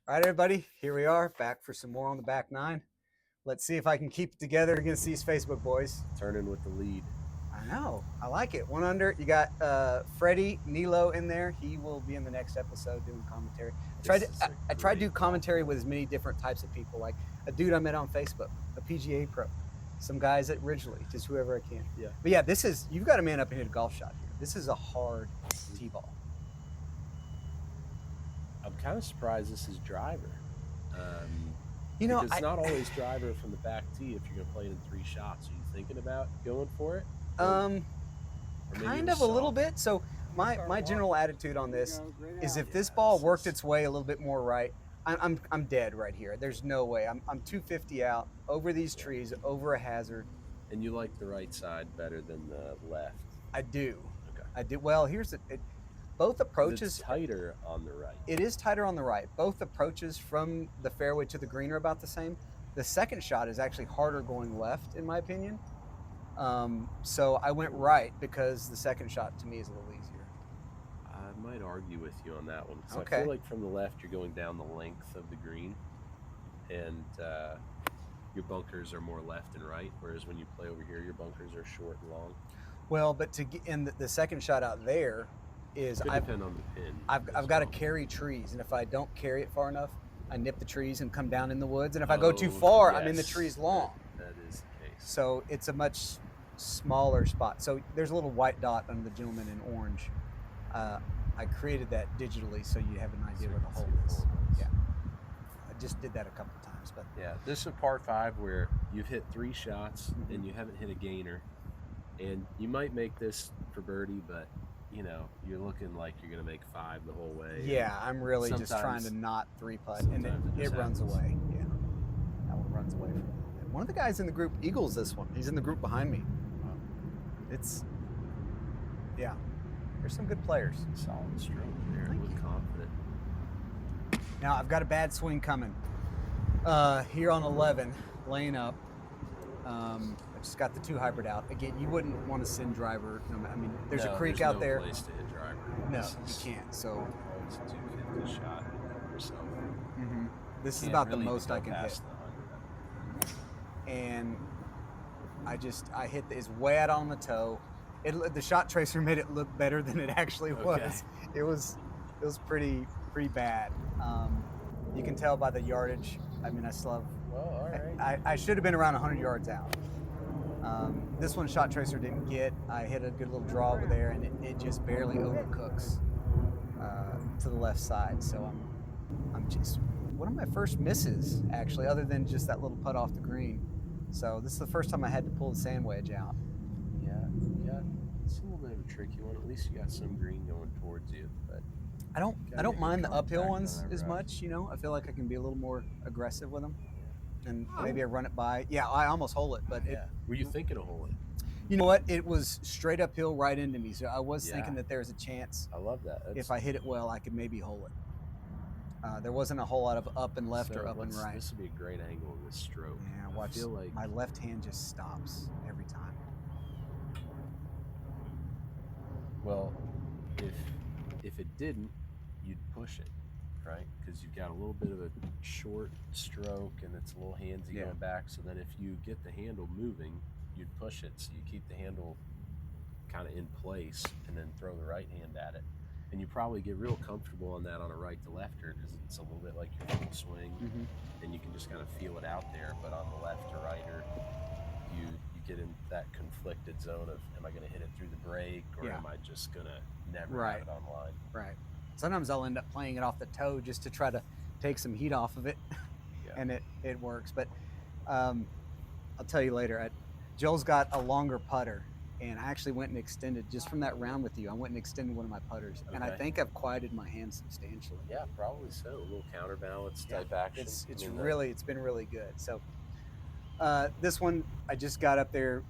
All right, everybody, here we are back for some more on the back nine. Let's see if I can keep it together against these Facebook boys. Turning with the lead. I know. I like it. One under. You got Freddie Nilo in there. He will be in the next episode doing commentary. I tried to do commentary with as many different types of people, like a dude I met on Facebook, a PGA pro, some guys at Ridgely, just whoever I can. Yeah. But yeah, you've got to man up and hit a golf shot here. This is a hard tee ball. I'm kind of surprised this is driver. It's not always driver from the back tee if you're going to play it in 3 shots. Are you thinking about going for it? Kind of a little bit. So my general attitude on this is if this ball worked its way a little bit more right, I'm dead right here. There's no way. I'm 250 out over these trees, over a hazard. And you like the right side better than the left? I do. Okay. I do. Well, both approaches. It's tighter on the right. It is tighter on the right. Both approaches from the fairway to the green are about the same. The second shot is actually harder going left, in my opinion. So I went right because the second shot to me is a little easier. I might argue with you on that one. Okay. I feel like from the left you're going down the length of the green, and your bunkers are more left and right, whereas when you play over here, your bunkers are short and long. Well, but to get in the second shot out there is depend on the pin. I've got to carry trees, and if I don't carry it far enough, I nip the trees and come down in the woods. And if I go too far, yes. I'm in the trees long. That is the case. So it's a much smaller spot. So there's a little white dot under the gentleman in orange. I created that digitally so you have an idea where the hole is. Yeah, I just did that a couple times, but yeah, this is a par 5 where you've hit 3 shots and you haven't hit a gainer, and you might make this for birdie, but you're looking like you're gonna make 5 the whole way. Yeah, I'm really just trying to not 3-putt, and it runs away. Yeah, that one runs away from a little bit. One of the guys in the group eagles this one. He's in the group behind me. There's some good players. Solid stroke there. Look confident. Now I've got a bad swing coming. Here on 11, laying up. I just got the 2 hybrid out. Again, you wouldn't want to send driver. I mean, there's a creek out there. Place to hit driver. No, you can't. So it's a 250 shot yourself. This is about the most I can hit. And I hit it's way out on the toe. The shot tracer made it look better than it actually was. Okay. It was pretty bad. You can tell by the yardage. I mean, I still have. Well, all right. I should have been around 100 yards out. This one shot tracer didn't get. I hit a good little draw over there, and it just barely overcooks to the left side. So I'm just one of my first misses actually, other than just that little putt off the green. So this is the first time I had to pull the sand wedge out. Yeah, it's a little bit of a tricky one. At least you got some green going towards you, but I don't mind the uphill ones as much. I feel like I can be a little more aggressive with them, and maybe I run it by. Yeah, I almost hole it, but were you thinking of hole it? You know what? It was straight uphill right into me, so I was thinking that there's a chance. I love that. If I hit it well, I could maybe hole it. There wasn't a whole lot of up and left or up and right. This would be a great angle in this stroke. Yeah, watch. I feel like my left hand just stops every time. Well, if it didn't, you'd push it, right? Because you've got a little bit of a short stroke and it's a little handsy going back. So then if you get the handle moving, you'd push it. So you keep the handle kind of in place and then throw the right hand at it. And you probably get real comfortable on that on a right to lefter because it's a little bit like your full swing, and you can just kind of feel it out there. But on the left or righter, you get in that conflicted zone of, am I going to hit it through the break, or am I just going to never have it on the line? Right. Sometimes I'll end up playing it off the toe just to try to take some heat off of it, and it works. But I'll tell you later. Joel's got a longer putter. And I actually went and extended, just from that round with you, I went and extended one of my putters. Okay. And I think I've quieted my hand substantially. Yeah, probably so. A little counterbalance type action. It's been really good. So this one, I just got up there,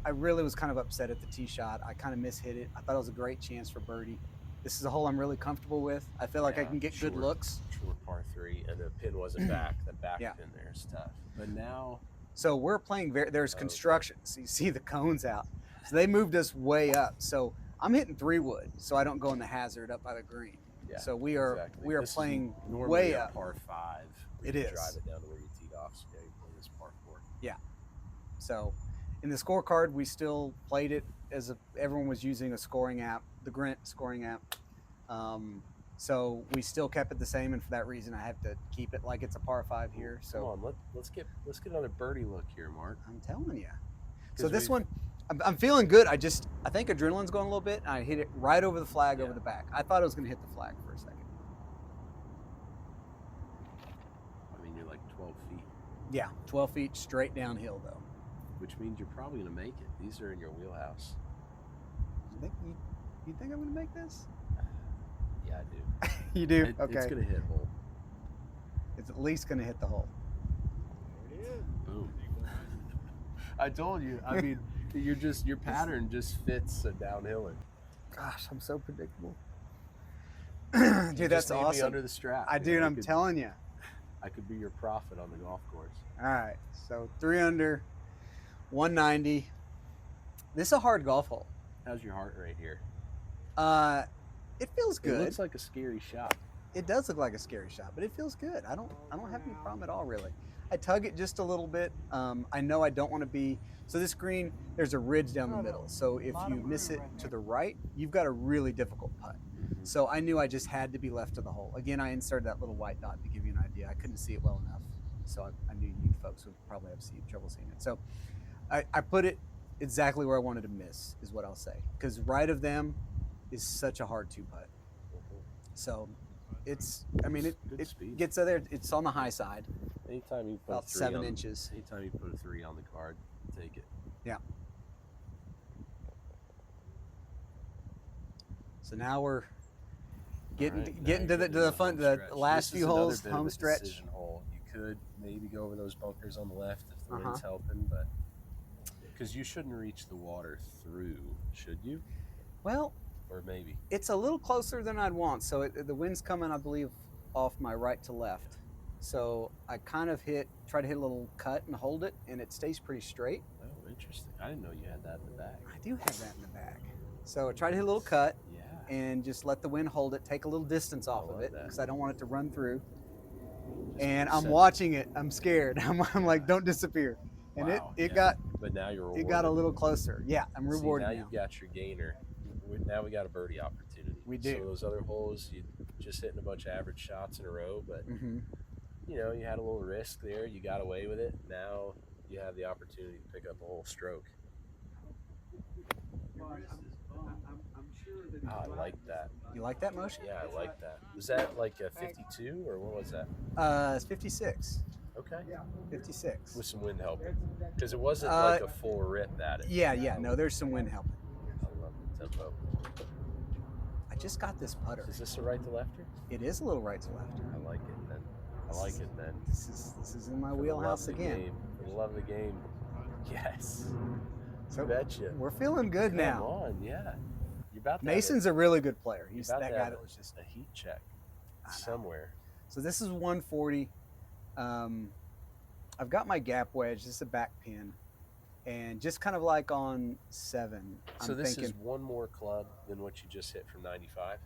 I really was kind of upset at the tee shot. I kind of mishit it. I thought it was a great chance for birdie. This is a hole I'm really comfortable with. I feel like I can get good looks. Short par 3, and the pin wasn't back. The back pin there is tough. But now... So we're playing, there's construction. So you see the cones out. So they moved us way up. So I'm hitting 3-wood, so I don't go in the hazard up by the green. Yeah, So we are exactly. we are This is playing normally way a up. par 5. It You is. drive it down to where you teed off. So now you play this par 4. Yeah. So in the scorecard, we still played it as everyone was using a scoring app, the Grint scoring app. So we still kept it the same, and for that reason, I have to keep it like it's a par 5 here. So Come on, let's get another birdie look here, Mark. I'm telling you. So this we've- one, I'm feeling good. I think adrenaline's going a little bit. And I hit it right over the flag, Yeah. over the back. I thought I was going to hit the flag for a second. I mean, you're like 12 feet, Yeah, 12 feet straight downhill though. which means you're probably going to make it. These are in your wheelhouse. You think I'm going to make this? Yeah, I do. You do? It's Okay. going to hit hole. It's at least going to hit the hole. Boom. I told you. I mean, your pattern just fits a downhiller. Gosh, I'm so predictable. You Dude, that's just need me awesome. under the strap. I do, and I'm telling you. I could be your prophet on the golf course. All right, so 3 under, 190. This is a hard golf hole. How's your heart rate here? It feels good. It looks like a scary shot. It does look like a scary shot, but it feels good. I don't have any problem at all, really. I tug it just a little bit. I know I don't want to be, so this green, there's a ridge down the middle. So if you miss it to the right, you've got a really difficult putt. So I knew I just had to be left of the hole. Again, I inserted that little white dot to give you an idea. I couldn't see it well enough. So I knew you folks would probably have trouble seeing it. So I put it exactly where I wanted to miss, is what I'll say. Because right of them is such a hard 2-putt. So it speed. gets there. It's on the high side, Anytime you put about 7 inches. Anytime you put a 3 on the card, take it. Yeah. So now we're getting to the fun, the last few holes, home stretch. Decision hole. You could maybe go over those bunkers on the left if the Uh-huh. wind's helping, but because you shouldn't reach the water through, should you? Well, Or maybe. it's a little closer than I'd want. So the wind's coming, I believe, off my right to left. So I kind of try to hit a little cut and hold it, and it stays pretty straight. Oh, interesting. I didn't know you had that in the bag. I do have that in the bag. So I try to hit a little cut Yeah. and just let the wind hold it, take a little distance off of love it that. because I don't want it to run through. Just And I'm set- watching it. I'm scared. I'm like, don't disappear. And Wow, it yeah. got But now you're it got a rewarded. little closer. Yeah, I'm See, rewarded now now. you've got your gainer. Now we got a birdie opportunity. We do. So those other holes, you just hitting a bunch of average shots in a row, but Mm-hmm. you know, you had a little risk there. You got away with it. Now you have the opportunity to pick up a whole stroke. Oh, I like that. You like that motion? Yeah, I like that. Was that like a 52 or what was that? It's 56. Okay. 56. With some wind helping. Because it wasn't like a full rip at it. Yeah. No, there's some wind helping. I love the tempo. I just got this putter. Is this a right to lefter? It is a little right to left. I like it then. I like it then. This is in my For the wheelhouse love of the again. game. For the love of the game. Yes. So Betcha. we're feeling good Come now. on, yeah. You're about to Mason's a really good player. He's about that to guy have that was just. a heat check I know. somewhere. So this is 140. I've got my gap wedge. This is a back pin, and just kind of like on 7. So I'm this thinking, is one more club than what you just hit from 95.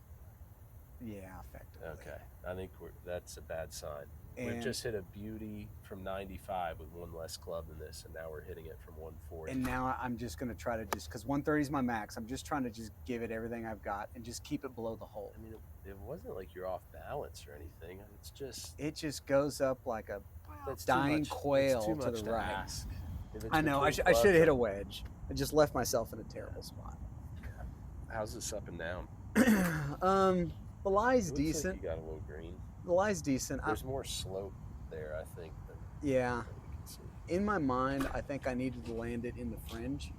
yeah, effectively. Okay, I think that's a bad sign. We've And- just hit a beauty from 95 with one less club than this, and now we're hitting it from 140. And now I'm just going to try to because 130 is my max. I'm just trying to just give it everything I've got and just keep it below the hole. I mean, it wasn't like you're off balance or anything. It's just It just goes up like a. that's dying too much, quail it's too to much the right. ask. If it's I know. I between should have clubs, hit a wedge. I just left myself in a terrible spot. How's this up and down? The lie's It looks like decent. you got a little green. The lie's decent. There's more slope there, I think, than Yeah. we can see. In my mind, I think I needed to land it in the fringe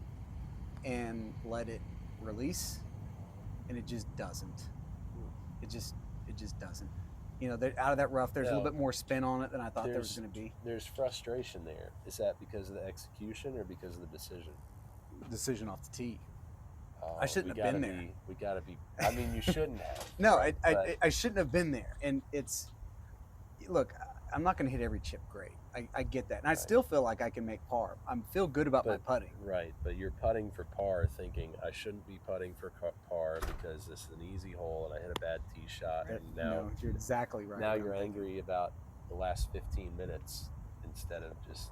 and let it release, and it just doesn't. It just doesn't. You know, out of that rough, there's a little Yeah. bit more spin on it than I thought there was There's- going to be. There's frustration there. Is that because of the execution or because of the decision? Decision off the tee. Oh, I shouldn't we have been gotta there. We gotta be. I mean, you shouldn't have. No, right? But I shouldn't have been there. And it's, look, I'm not going to hit every chip great. I get that, and I Right. still feel like I can make par. I feel good about my putting. Right, but you're putting for par, thinking I shouldn't be putting for par because this is an easy hole and I hit a bad tee shot, and now No, you're exactly right. now you're angry about the last 15 minutes instead of just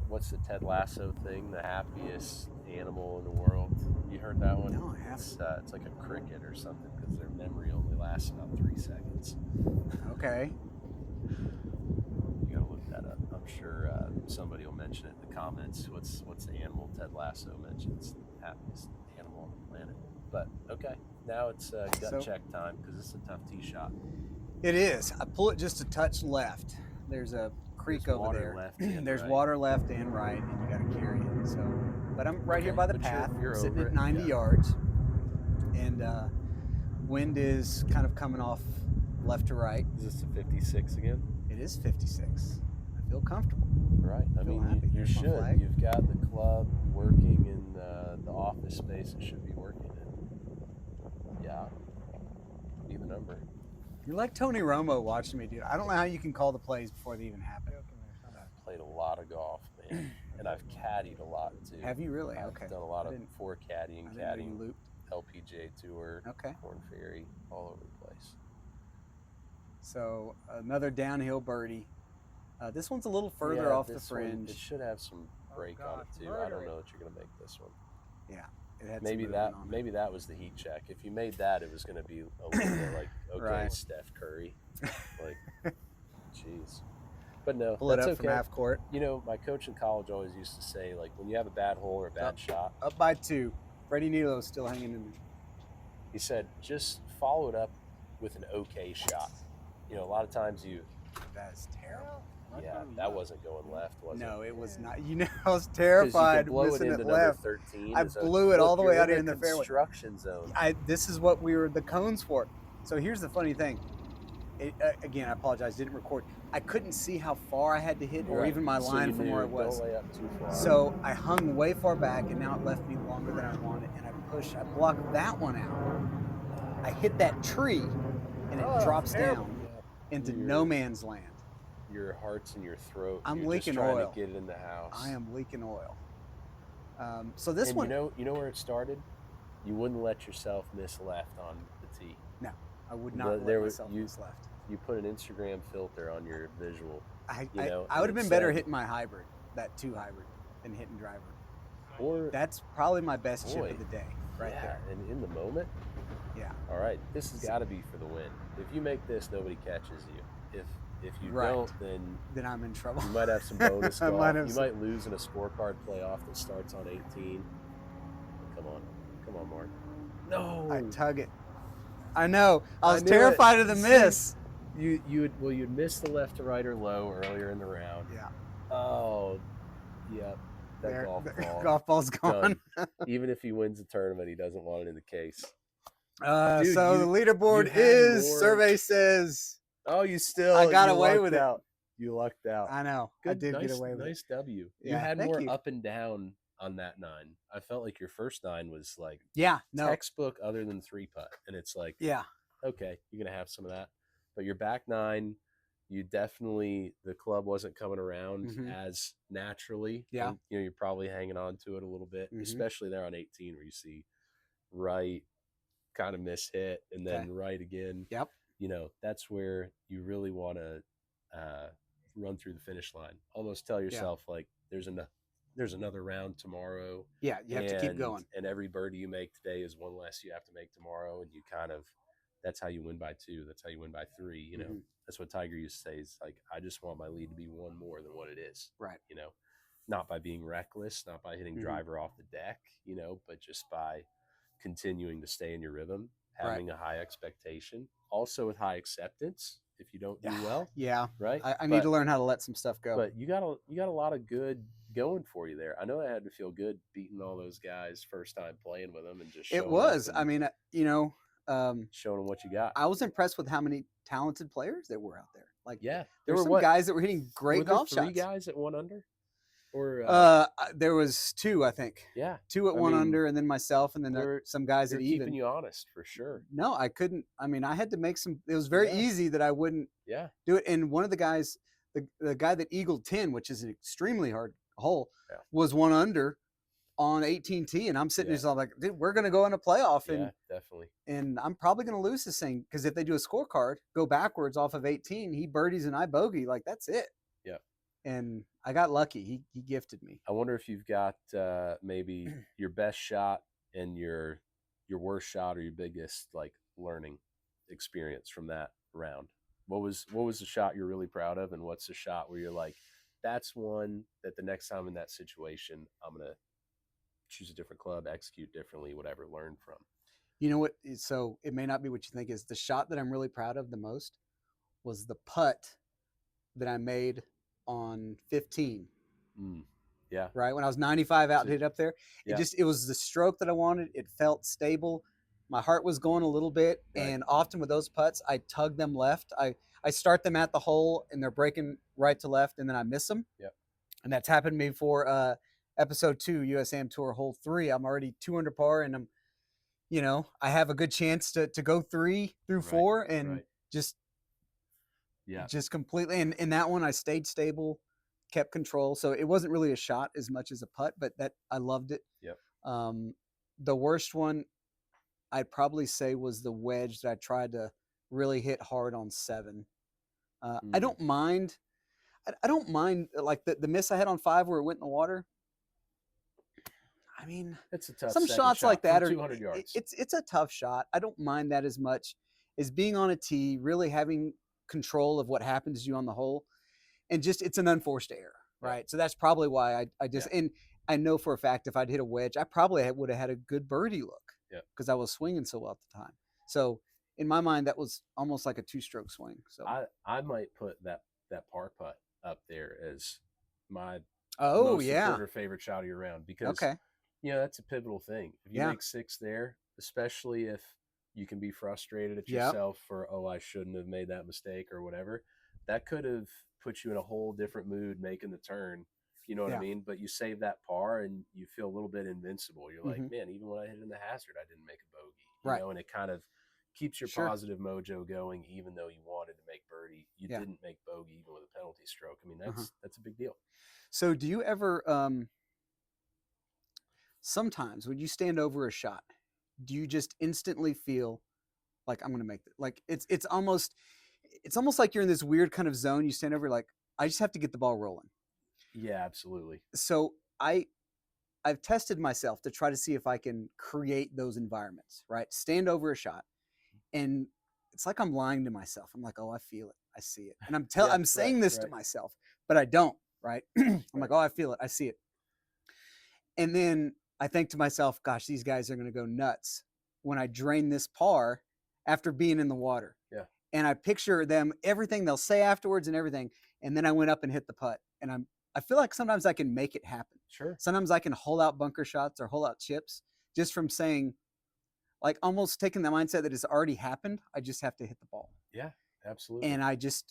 what's the Ted Lasso thing? The happiest animal in the world. You heard that one? No, I haven't. It's like a cricket or something because their memory only lasts about 3 seconds. Okay. You gotta look that up. I'm sure somebody will mention it in the comments. What's the animal Ted Lasso mentions? The happiest animal on the planet. But okay, now it's gut check time because it's a tough tee shot. It is. I pull it just a touch left. There's a creek over there. Left and There's right. water left and right, and you got to carry it. So, but I'm right here by the path, you're sitting over at it, 90 yards, and wind is kind of coming off left to right. Is this a 56 again? It is 56. I feel comfortable. Right. I Feel mean, happy. you There's my should. flag. You've got the club working in the office space it should be working in. Yeah. Be the number. You're like Tony Romo watching me, dude. I don't know how you can call the plays before they even happen. I've played a lot of golf, man, and I've caddied a lot too. Have you really? I've Okay. done a lot of for caddying, looped. LPGA Tour, Okay. Corn Ferry, all over the place. So another downhill birdie. This one's a little further Yeah, off the this one, fringe. it should have some break on it too. I don't know that you're gonna make this one. Yeah, it had Maybe some that movement on it. maybe that was the heat check. If you made that, it was gonna be a little bit like, okay, Right. Steph Curry, like, jeez. But no, Pull it that's up okay. from half court. You know, my coach in college always used to say, like, when you have a bad hole or a bad shot, Up by 2. Freddie Nilo's still hanging in there. he said, just follow it up with an okay shot. You know, a lot of times That is terrible. yeah, that wasn't going left, was it? No, it was not. You know, I was 'Cause terrified you could blow it missing into it number left. 13. I So, blew it all the look, way you're out here in the fairway. Construction zone. This is what we were the cones for. So here's the funny thing. Again, I apologize, didn't record. I couldn't see how far I had to hit or Right. even my So line you from knew, where it was. Don't lay up too far. So I hung way far back, and now it left me longer than I wanted, and I blocked that one out. I hit that tree, and it drops down into no man's land. Your heart's in your throat. I'm You're leaking just trying oil. to get it in the house. I am leaking oil. So this one, you know where it started? You wouldn't let yourself miss left on the tee. no, I would not There let was- myself miss left. You put an Instagram filter on your visual. I know, would have and it been better said- hitting my hybrid, that 2 hybrid, than hitting driver. Or That's probably my best chip Boy, of the day, right yeah, there. and in the moment. Yeah. All right, this has got to be for the win. If you make this, nobody catches you. If you Right. don't, then Then I'm in trouble. you might have some bonus I golf. might have You some- might lose in a scorecard playoff that starts on 18. Come on, Mark. No, I tug it. I know. I was knew terrified it. of the See? miss. You'd miss the left to right or low earlier in the round. Yeah. Oh, yep. That There- golf the ball. golf ball's gone. Even if he wins the tournament, he doesn't want it in the case. So Dude, the leaderboard you had is, more- survey says, Oh, you still I got you away lucked with it. out. You lucked out. I know. I did nice, get away with nice it. W. You Yeah, had thank more you. up and down on that 9. I felt like your first 9 was like Yeah. No. textbook other than 3-putt. And it's like, Yeah. okay, you're going to have some of that. But your back 9, you definitely, the club wasn't coming around Mhm. as naturally. Yeah. And, you're probably hanging on to it a little bit, Mhm. especially there on 18 where you see right kind of miss hit and then Okay. right again. Yep. That's where you really want to run through the finish line. Almost tell yourself like there's another round tomorrow. Yeah. You have to keep going. And every birdie you make today is one less you have to make tomorrow. And you kind of, that's how you win by 2. That's how you win by 3. Mhm. That's what Tiger used to say is like, I just want my lead to be one more than what it is. Right. Not by being reckless, not by hitting Mhm. driver off the deck, but just by continuing to stay in your rhythm, having a high expectation, also with high acceptance. If you don't do well, Yeah. right? I need to learn how to let some stuff go. But you got a lot of good going for you there. I know I had to feel good beating all those guys first time playing with them and just It showing was. up I and mean, showing them what you got. I was impressed with how many talented players there were out there. Like, Yeah, there were some guys that were hitting great were there golf 3 shots. guys at 1 under. Or There was two, I think. yeah, Two at I one mean, under, and then myself, and then they're some guys they're at keeping even. you honest for sure. No, I couldn't. I mean, I had to make some. It was very Yeah. easy that I wouldn't Yeah. do it. And one of the guys, the guy that eagled 10, which is an extremely hard hole, Yeah. was one under on 18T, and I'm sitting Yeah. there like, dude, we're gonna go in a playoff, Yeah, definitely. and I'm probably gonna lose this thing because if they do a scorecard, go backwards off of 18, he birdies and I bogey, like that's it. Yeah. And I got lucky. He gifted me. I wonder if you've got maybe your best shot and your worst shot or your biggest like learning experience from that round. What was the shot you're really proud of, and what's the shot where you're like, that's one that the next time in that situation, I'm gonna choose a different club, execute differently, whatever, learn from. You know what? So it may not be what you think is the shot that I'm really proud of the most was the putt that I made on 15. Yeah. Right when I was 95 out and hit up there, it was the stroke that I wanted. It felt stable. My heart was going a little bit, and often with those putts, I tug them left. I start them at the hole, and they're breaking right to left, and then I miss them. Yep. And that's happened to me for episode 2, USAM Tour hole 3. I'm already 2 under par, and I have a good chance to go 3 through 4, and just completely. And in that one, I stayed stable, kept control. So it wasn't really a shot as much as a putt, but that I loved it. Yep. The worst one I'd probably say was the wedge that I tried to really hit hard on 7. I don't mind. I don't mind like the miss I had on 5 where it went in the water. I mean, it's a tough some shots shot like that from are 200 yards. It's a tough shot. I don't mind that as much as being on a tee, really having control of what happens to you on the hole, and just it's an unforced error, right? So that's probably why I just and I know for a fact if I'd hit a wedge, I probably would have had a good birdie look, because I was swinging so well at the time. So in my mind, that was almost like a 2-stroke swing. So I might put that par putt up there as my most supporter favorite shot of your round, because that's a pivotal thing. If you make 6 there, especially if you can be frustrated at yourself for, I shouldn't have made that mistake or whatever, that could have put you in a whole different mood making the turn. You know what I mean? But you save that par and you feel a little bit invincible. You're like, man, even when I hit in the hazard, I didn't make a bogey. You know, and it kind of keeps your positive mojo going, even though you wanted to make birdie. You didn't make bogey even with a penalty stroke. I mean, that's a big deal. So do you ever sometimes when you stand over a shot, do you just instantly feel like I'm going to make it? Like it's almost like you're in this weird kind of zone. You stand over like, I just have to get the ball rolling. Yeah, absolutely. So I've tested myself to try to see if I can create those environments, right? Stand over a shot, and it's like I'm lying to myself. I'm like, oh, I feel it. I see it. And I'm saying this to myself, but I don't, right? I'm like, oh, I feel it. I see it. And then I think to myself, gosh, these guys are going to go nuts when I drain this par after being in the water. Yeah. And I picture them, everything they'll say afterwards and everything. And then I went up and hit the putt. And I feel like sometimes I can make it happen. Sure. Sometimes I can hold out bunker shots or hold out chips just from saying, like almost taking the mindset that it's already happened. I just have to hit the ball. Yeah, absolutely. And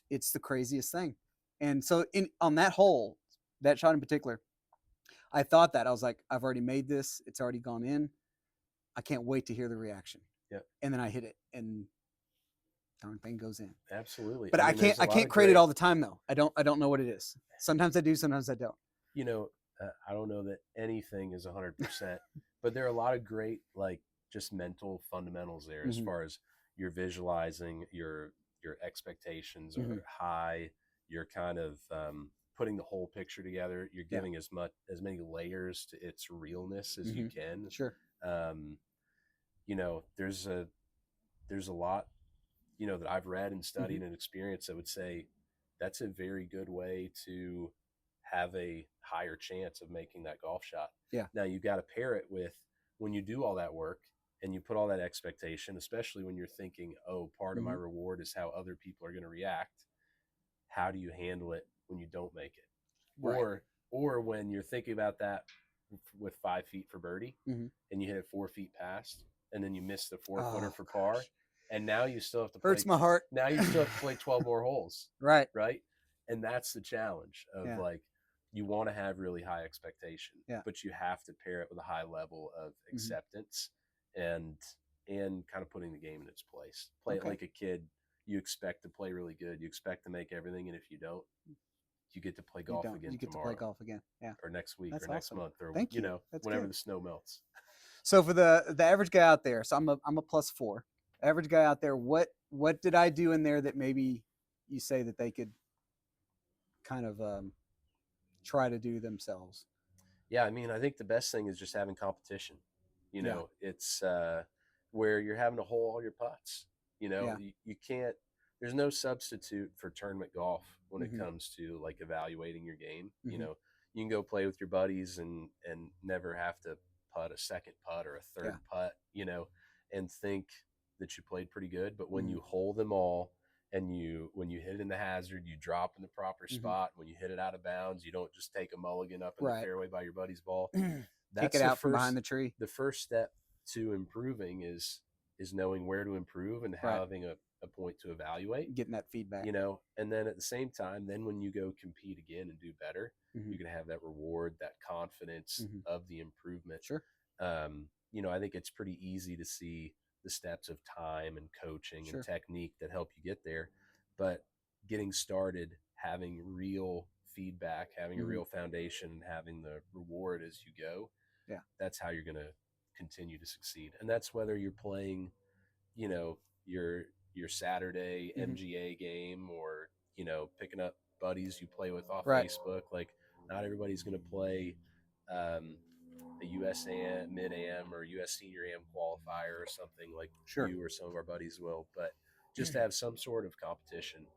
it's the craziest thing. And so on that hole, that shot in particular, I thought that I was like, I've already made this. It's already gone in. I can't wait to hear the reaction. Yeah. And then I hit it, and darn thing goes in. Absolutely. But I can't create it all the time though. I don't know what it is. Sometimes I do, sometimes I don't. I don't know that anything is 100%, but there are a lot of great like just mental fundamentals there as far as you're visualizing your expectations are high. You're kind of putting the whole picture together. You're giving as many layers to its realness as you can. Sure. There's a lot, that I've read and studied and experienced that would say that's a very good way to have a higher chance of making that golf shot. Yeah. Now you got to pair it with when you do all that work and you put all that expectation, especially when you're thinking, oh, part of my reward is how other people are going to react. How do you handle it when you don't make it? Right. Or when you're thinking about that with 5 feet for birdie and you hit it 4 feet past and then you miss the 4-footer for par. And now you still have to hurts my heart. Now you still have to play 12 more holes. Right. Right. And that's the challenge of like, you want to have really high expectation, Yeah. but you have to pair it with a high level of acceptance and kind of putting the game in its place. Play it like a kid. You expect to play really good. You expect to make everything, and if you don't, you get to play golf again You get tomorrow. to play golf again. Yeah. Or next week. That's Or next awesome. month. Or Thank you. That's whenever good. the snow melts. So for the average guy out there, so I'm a +4. Average guy out there, what did I do in there that maybe you say that they could kind of try to do themselves? Yeah, I mean, I think the best thing is just having competition. You know, it's where you're having to hole all your putts. You know, you can't. There's no substitute for tournament golf when it comes to like evaluating your game. You know, you can go play with your buddies and never have to putt a second putt or a third putt. You know, and think that you played pretty good. But when you hole them all, and when you hit it in the hazard, you drop in the proper spot. When you hit it out of bounds, you don't just take a mulligan up in the fairway by your buddy's ball. Kick it out from behind the tree. The first step to improving is knowing where to improve and having a point to evaluate. Getting that feedback. You know, and then at the same time, then when you go compete again and do better, you're going to have that reward, that confidence of the improvement. Sure. You know, I think it's pretty easy to see the steps of time and coaching and technique that help you get there, but getting started, having real feedback, having a real foundation, and having the reward as you go, that's how you're going to continue to succeed. And that's whether you're playing, you know, your Saturday MGA game, or, you know, picking up buddies you play with off Facebook. Like, not everybody's going to play a US Mid-Am or US Senior Am qualifier or something like you or some of our buddies will, but just to have some sort of competition.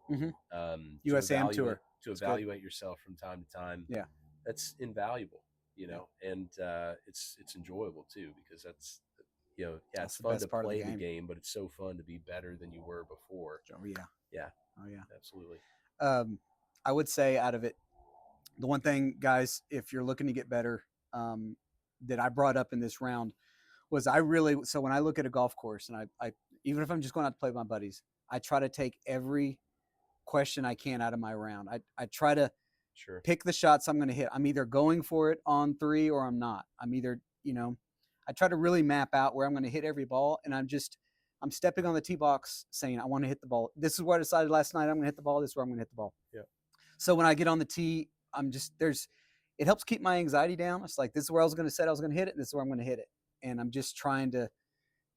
US Am Tour. To evaluate yourself from time to time. Yeah. That's invaluable, you know, and it's enjoyable too, because that's, you know, it's fun to play the game, but it's so fun to be better than you were before. Oh, yeah. Yeah. Oh, yeah. Absolutely. I would say out of it, the one thing, guys, if you're looking to get better, that I brought up in this round was so when I look at a golf course, and I even if I'm just going out to play with my buddies, I try to take every question I can out of my round. I try to pick the shots I'm going to hit. I'm either going for it on 3 or I'm not. I'm either, you know, I try to really map out where I'm going to hit every ball, and I'm stepping on the tee box saying, I want to hit the ball. This is where I decided last night I'm going to hit the ball. This is where I'm going to hit the ball. Yeah. So when I get on the tee, it helps keep my anxiety down. It's like, this is where I was going to hit it, and this is where I'm going to hit it. And I'm just trying to,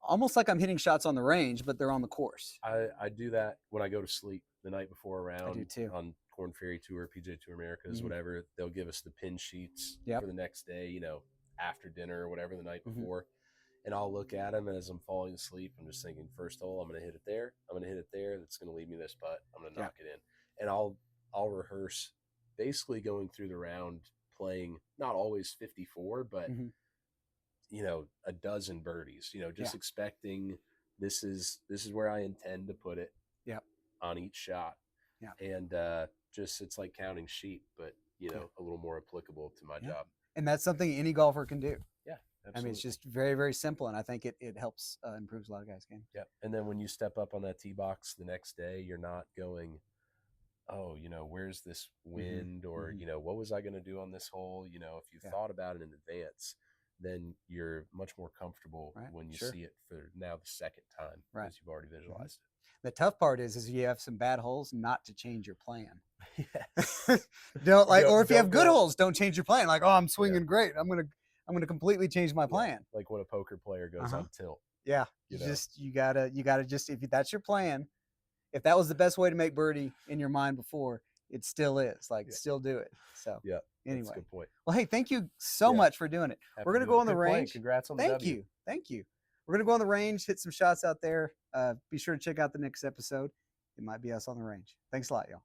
almost like I'm hitting shots on the range, but they're on the course. I do that when I go to sleep the night before a round. I do too. On Korn Ferry Tour, PGA Tour Americas, whatever. They'll give us the pin sheets for the next day, you know, after dinner or whatever the night before. And I'll look at them as I'm falling asleep. I'm just thinking, first hole, I'm going to hit it there. I'm going to hit it there. That's going to lead me this putt. I'm going to knock it in. And I'll rehearse basically going through the round, playing not always 54, but you know, a dozen birdies, you know, just expecting this is where I intend to put it on each shot. And just, it's like counting sheep, but, you know, a little more applicable to my job. And that's something any golfer can do. Yeah, absolutely. I mean, it's just very, very simple, and I think it helps improves a lot of guys' games. Yeah. And then when you step up on that tee box the next day, you're not going, oh, you know, where's this wind, or, you know, what was I going to do on this hole? You know, if you thought about it in advance, then you're much more comfortable when you see it for now the second time, because you've already visualized it. The tough part is you have some bad holes, not to change your plan. Or if you have good holes, don't change your plan. Like, oh, I'm swinging great, I'm gonna completely change my plan. Like when a poker player goes on tilt. Yeah, you gotta just, if that's your plan, if that was the best way to make birdie in your mind before, it still is. Like, still do it. So anyway, that's a good point. Well, hey, thank you so much for doing it. We're gonna go on the range. Congrats on the W. Thank you. We're gonna go on the range, hit some shots out there. Be sure to check out the next episode. It might be us on the range. Thanks a lot, y'all.